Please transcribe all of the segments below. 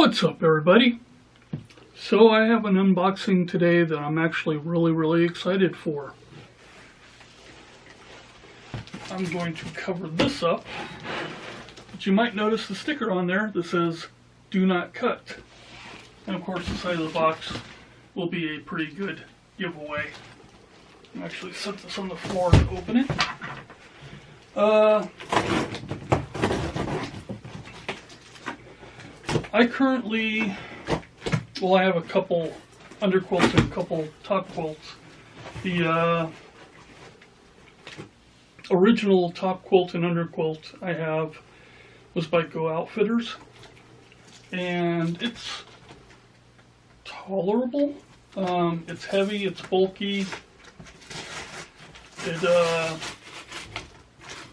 What's up, everybody? So I have an unboxing today that I'm actually really excited for. I'm going to cover this up, but you might notice the sticker on there that says "Do Not Cut." And of course the side of the box will be a pretty good giveaway. I'll actually set this on the floor and open it. I currently, I have a couple underquilts and a couple top quilts. The original top quilt and underquilt I have was by Go Outfitters, and it's tolerable. It's heavy, it's bulky. It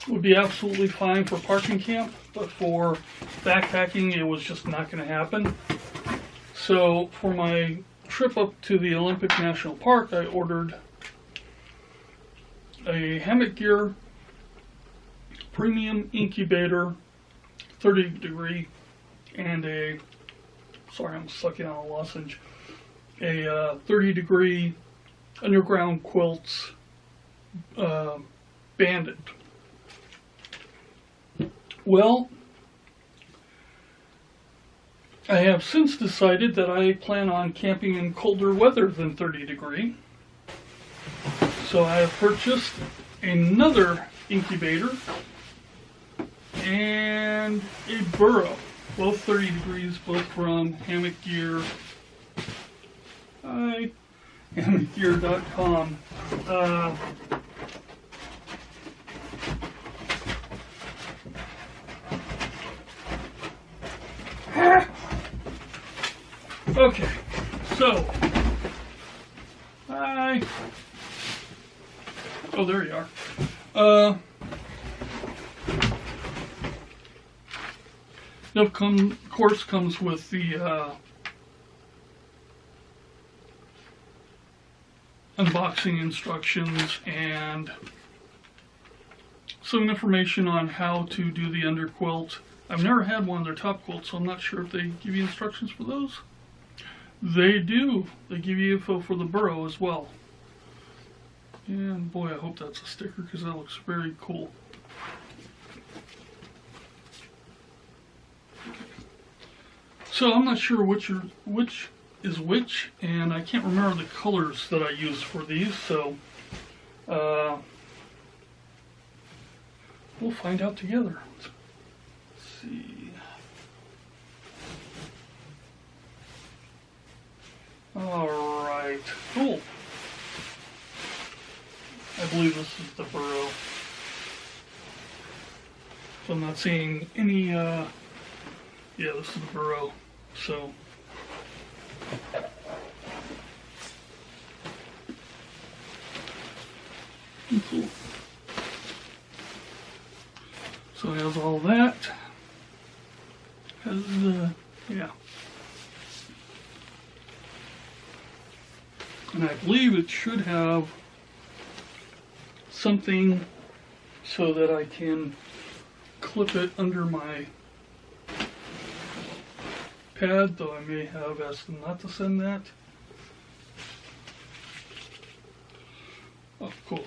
would be absolutely fine for parking camp, but for backpacking it was just not going to happen. So for my trip up to the Olympic National Park, I ordered a Hammock Gear Premium Incubator 30 degree and I'm sucking on a lozenge, a 30 degree Underground Quilts Bandit. Well, I have since decided that I plan on camping in colder weather than 30 degree. So I have purchased another incubator and a burrow. Both 30 degrees, both from Hammock Gear. HammockGear.com. Okay, so there you are. Of course comes with the unboxing instructions and some information on how to do the underquilt. I've never had one of their top quilts, so I'm not sure if they give you instructions for those. They do. They give you info for the burrow as well. And boy, I hope that's a sticker because that looks very cool. So I'm not sure which is which, and I can't remember the colors that I used for these, so we'll find out together. Let's see. Alright, cool. I believe this is the burrow. So I'm not seeing any, yeah, this is the burrow, so. Cool. So it has all that. Has, yeah. And I believe it should have something so that I can clip it under my pad, though I may have asked them not to send that. Oh, cool.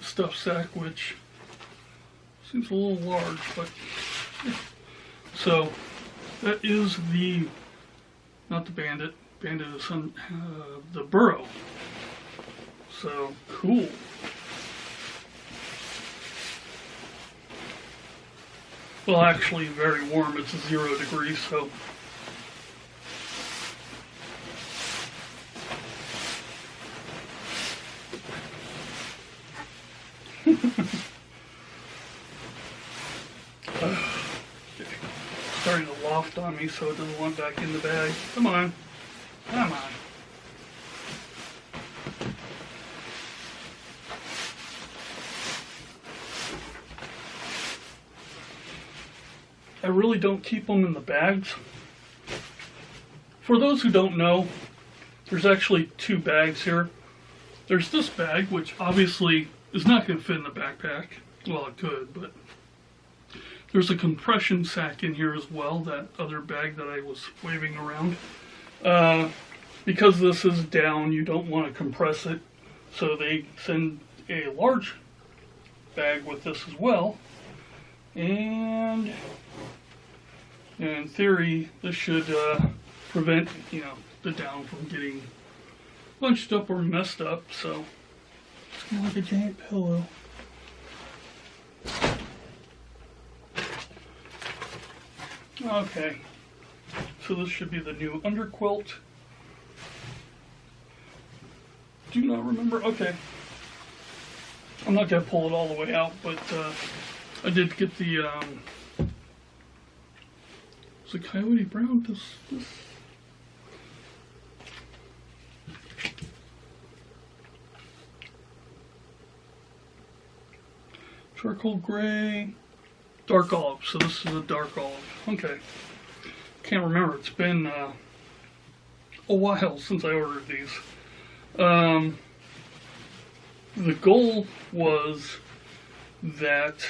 Stuff sack, which seems a little large, but yeah. So that is the, not the Bandit. Bandit is the burrow. So cool. Well, actually very warm. It's 0 degrees, so. Starting to loft on me, so it doesn't want back in the bag. Come on. Come on. I really don't keep them in the bags. For those who don't know, there's actually 2 bags here. There's this bag, which obviously is not going to fit in the backpack. Well, it could, but There's a compression sack in here as well, that other bag that I was waving around. Because this is down, you don't want to compress it, so they send a large bag with this as well. And in theory, this should prevent, the down from getting bunched up or messed up. So it's kind of like a giant pillow. Okay, so this should be the new underquilt. Do not remember. Okay, I'm not gonna pull it all the way out, but I did get the was it Coyote Brown? This charcoal gray, dark olive. So this is a dark olive. Okay, can't remember. It's been a while since I ordered these. The goal was that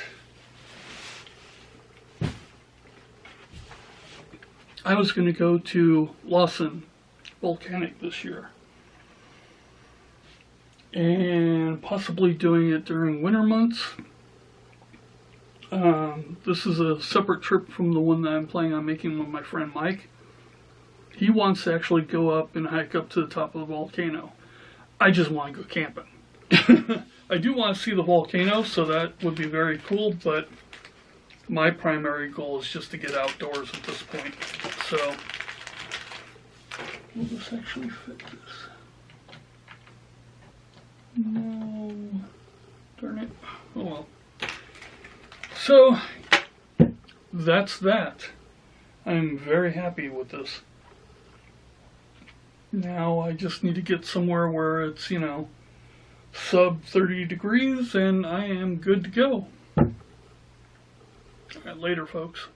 I was going to go to Lawson Volcanic this year, and possibly doing it during winter months. This is a separate trip from the one that I'm planning on making with my friend Mike. He wants to actually go up and hike up to the top of the volcano. I just want to go camping. I do want to see the volcano, so that would be very cool, but my primary goal is just to get outdoors at this point. So, will this actually fit this? No. Darn it. Oh well. So, that's that. I'm very happy with this. Now I just need to get somewhere where it's, sub 30 degrees and I am good to go. All right, later, folks.